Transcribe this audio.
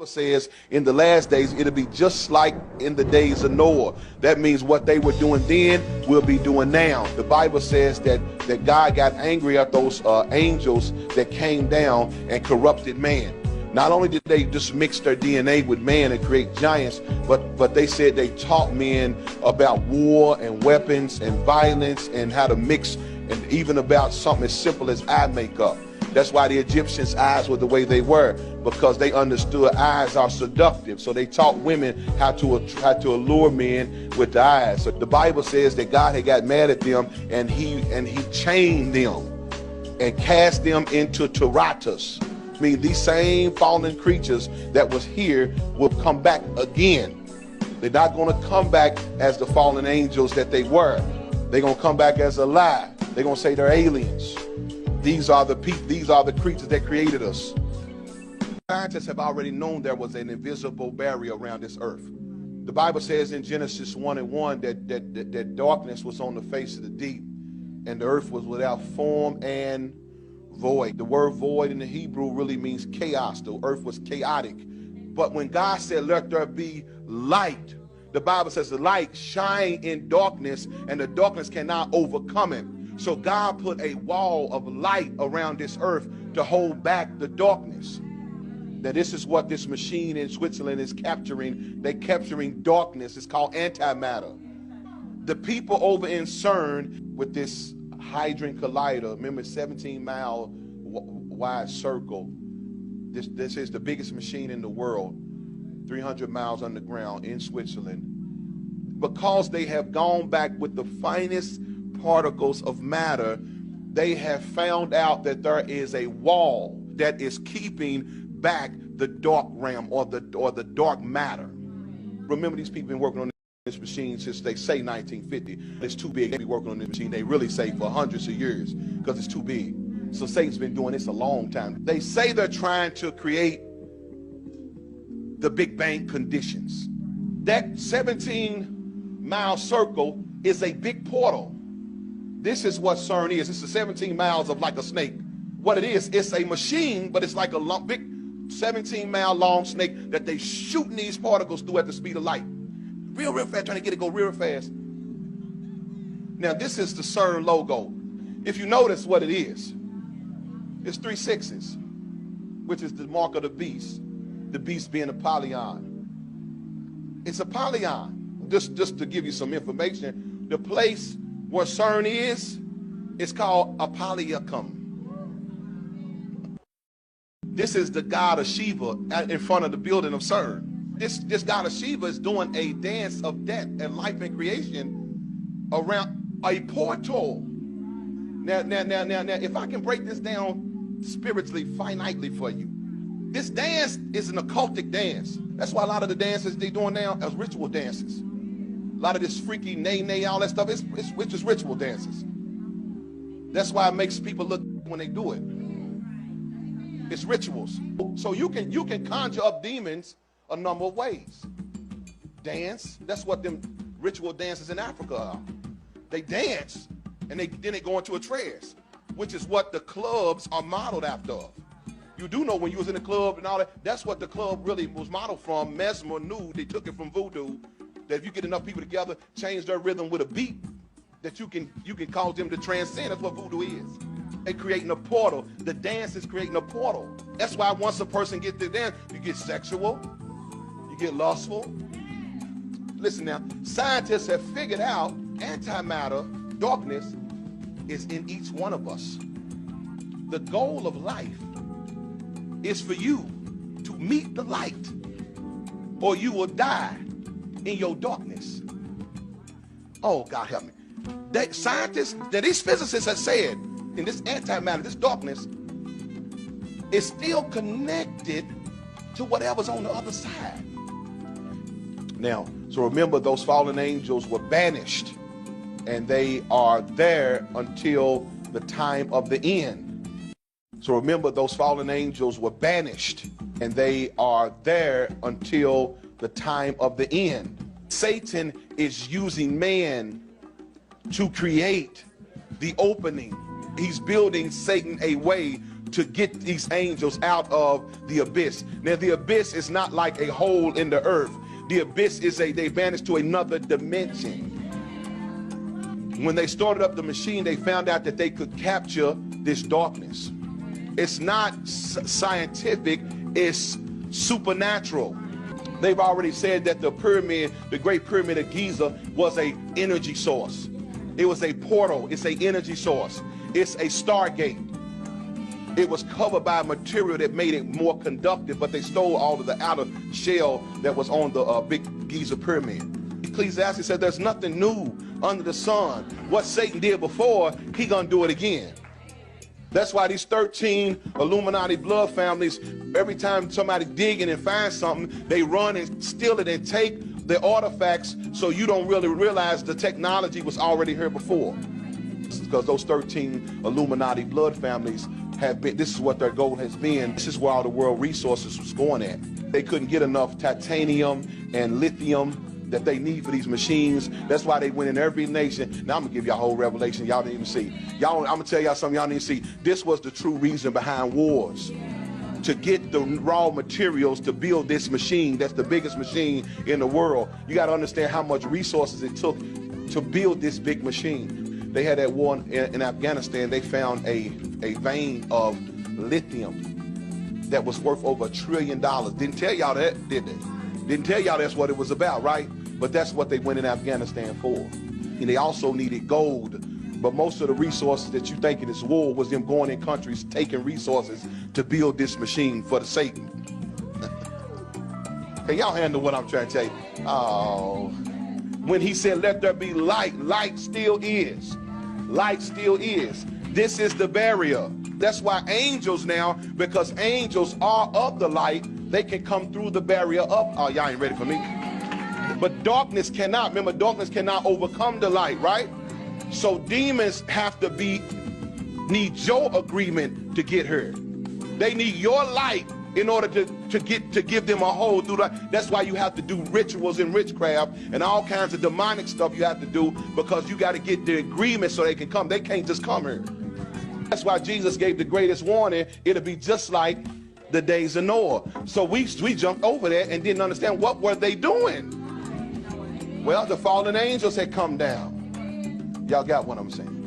Says in the last days it'll be just like in the days of Noah. That means what they were doing then we'll be doing now. The Bible says that God got angry at those angels that came down and corrupted man. Not only did they just mix their DNA with man and create giants, but they said they taught men about war and weapons and violence and how to mix, and even about something as simple as eye makeup. That's why the Egyptians' eyes were the way they were, because they understood eyes are seductive. So they taught women how to allure men with the eyes. So the Bible says that God had got mad at them, and he chained them and cast them into Taratus. I mean, these same fallen creatures that was here will come back again. They're not going to come back as the fallen angels that they were. They're going to come back as alive. They're going to say they're aliens. These are the creatures that created us. Scientists have already known there was an invisible barrier around this earth. The Bible says in Genesis 1:1 that darkness was on the face of the deep, and the earth was without form and void. The word void in the Hebrew really means chaos. The earth was chaotic. But when God said, "Let there be light," the Bible says the light shine in darkness, and the darkness cannot overcome it. So God put a wall of light around this earth to hold back the darkness. Now this is what this machine in Switzerland is capturing. They're capturing darkness. It's called antimatter. The people over in Cern with this Hadron Collider, remember, 17-mile wide circle. This is the biggest machine in the world, 300 miles underground in Switzerland. Because they have gone back with the finest particles of matter, they have found out that there is a wall that is keeping back the dark realm or the dark matter. Remember, these people have been working on this machine since, they say, 1950. It's too big to be working on this machine. They really say for hundreds of years, because it's too big. So Satan's been doing this a long time. They say they're trying to create the Big Bang conditions. That 17-mile circle is a big portal. This is what CERN is. It's the 17 miles of like a snake. What it is, it's a machine, but it's like a long, big 17-mile long snake that they shooting these particles through at the speed of light. Real fast, trying to get it go real fast. Now this is the CERN logo. If you notice what it is, it's 3 6s, which is the mark of the beast being a polyon. It's a polyon. Just to give you some information, the place where CERN is, it's called Apolyacum. This is the god of Shiva in front of the building of CERN. This god of Shiva is doing a dance of death and life and creation around a portal. Now, if I can break this down spiritually, finitely for you, this dance is an occultic dance. That's why a lot of the dances they're doing now are ritual dances. A lot of this freaky nay, all that stuff, it's just ritual dances. That's why it makes people look when they do it. It's rituals. So you can conjure up demons a number of ways. Dance, that's what them ritual dances in Africa are. They dance, and then they go into a trance, which is what the clubs are modeled after. You do know when you was in the club and all that, that's what the club really was modeled from. Mesmer knew, they took it from voodoo, that if you get enough people together, change their rhythm with a beat, that you can cause them to transcend. That's what voodoo is. They're creating a portal. The dance is creating a portal. That's why once a person gets to dance, you get sexual, you get lustful. Listen now, scientists have figured out antimatter, darkness, is in each one of us. The goal of life is for you to meet the light, or you will die in your darkness. Oh, God help me. Scientists, these physicists have said, in this antimatter, this darkness, is still connected to whatever's on the other side. Now, so remember, those fallen angels were banished, and they are there until the time of the end. So remember, those fallen angels were banished, and they are there until the time of the end. Satan is using man to create the opening. He's building Satan a way to get these angels out of the abyss. Now, the abyss is not like a hole in the earth. The abyss is they vanished to another dimension. When they started up the machine, they found out that they could capture this darkness. It's not scientific, it's supernatural. They've already said that the pyramid, the Great Pyramid of Giza, was an energy source. It was a portal. It's an energy source. It's a stargate. It was covered by a material that made it more conductive, but they stole all of the outer shell that was on the big Giza pyramid. Ecclesiastes said there's nothing new under the sun. What Satan did before, he gonna do it again. That's why these 13 Illuminati blood families, every time somebody dig in and find something, they run and steal it and take the artifacts, so you don't really realize the technology was already here before. Because those 13 Illuminati blood families have been, this is what their goal has been. This is where all the world resources was going at. They couldn't get enough titanium and lithium that they need for these machines. That's why they went in every nation. Now I'm gonna give y'all a whole revelation y'all didn't even see. I'm gonna tell y'all something y'all didn't see. This was the true reason behind wars. To get the raw materials to build this machine that's the biggest machine in the world. You gotta understand how much resources it took to build this big machine. They had that war in Afghanistan. They found a vein of lithium that was worth over $1 trillion. Didn't tell y'all that, did they? Didn't tell y'all that's what it was about, right? But that's what they went in Afghanistan for. And they also needed gold. But most of the resources that you think in this war was them going in countries, taking resources to build this machine for the Satan. Can y'all handle what I'm trying to tell you? Oh, when he said, let there be light, light still is. Light still is. This is the barrier. That's why angels now, because angels are of the light, they can come through the barrier up. Oh, y'all ain't ready for me. But darkness cannot. Remember, darkness cannot overcome the light, right? So demons have to need your agreement to get her. They need your light in order to give them a hold through that. That's why you have to do rituals and witchcraft and all kinds of demonic stuff you have to do, because you got to get the agreement so they can come. They can't just come here. That's why Jesus gave the greatest warning. It'll be just like the days of Noah. So we jumped over there and didn't understand what were they doing. Well, the fallen angels had come down. Y'all got what I'm saying?